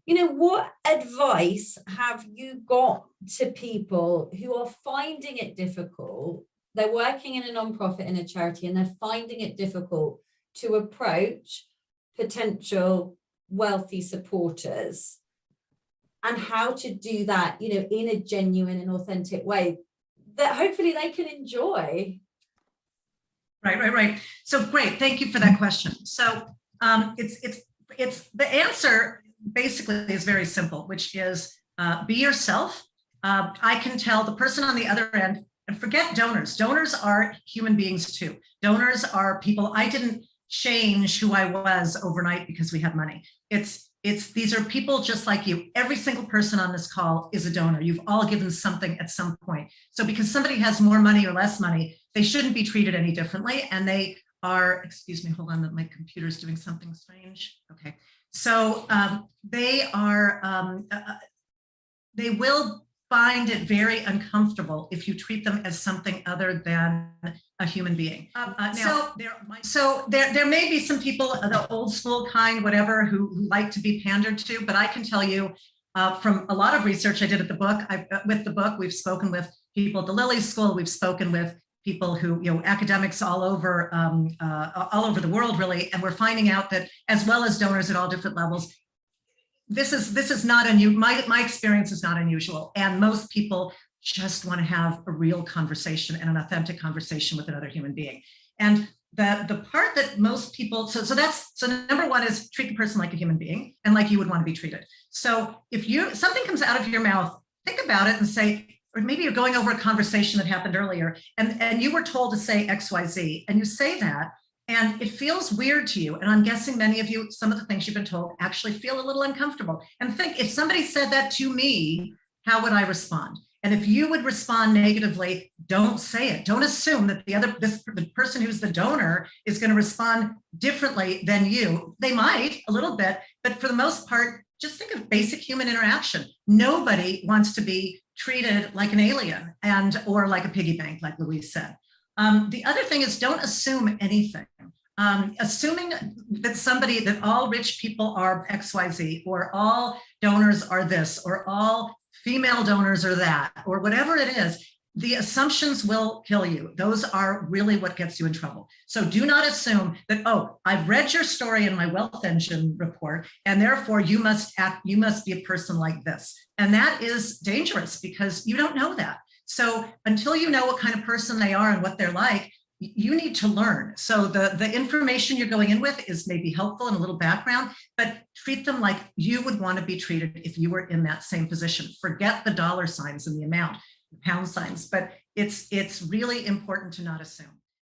What advice have you got to people who are finding it difficult? They're working in a nonprofit, in a charity, and they're finding it difficult to approach potential wealthy supporters, and how to do that, in a genuine and authentic way that hopefully they can enjoy. Right. So great. Thank you for that question. So it's the answer basically is very simple, which is be yourself. I can tell the person on the other end, and forget donors. Donors are human beings too. Donors are people. I didn't change who I was overnight because we have money. These are people just like you. Every single person on this call is a donor. You've all given something at some point. So because somebody has more money or less money, they shouldn't be treated any differently. And they are, excuse me, hold on, my computer's doing something strange. Okay. So they will find it very uncomfortable if you treat them as something other than a human being. So there may be some people, the old school kind, whatever, who like to be pandered to, but I can tell you from a lot of research I did at the book, with the book, we've spoken with people at the Lilly School, we've spoken with people who, academics all over the world, really, and we're finding out that, as well as donors at all different levels, this is not unusual. My experience is not unusual, and most people just want to have a real conversation and an authentic conversation with another human being. And the part that most people, so number one is treat the person like a human being and like you would want to be treated. So if something comes out of your mouth, think about it and say, or maybe you're going over a conversation that happened earlier, and you were told to say XYZ, and you say that, and it feels weird to you. And I'm guessing many of you, some of the things you've been told actually feel a little uncomfortable. And think, if somebody said that to me, how would I respond? And if you would respond negatively, don't say it. Don't assume that the person who's the donor is going to respond differently than you. They might a little bit, but for the most part, just think of basic human interaction. Nobody wants to be treated like an alien or like a piggy bank, like Louise said. The other thing is, don't assume anything. Assuming that all rich people are XYZ, or all donors are this, or all female donors are that, or whatever it is, the assumptions will kill you. Those are really what gets you in trouble. So do not assume that, oh, I've read your story in my Wealth Engine report, and therefore you must be a person like this. And that is dangerous because you don't know that. So until you know what kind of person they are and what they're like, you need to learn. So the information you're going in with is maybe helpful and a little background, but treat them like you would want to be treated if you were in that same position. Forget the dollar signs and the amount, the pound signs, but it's really important to not assume.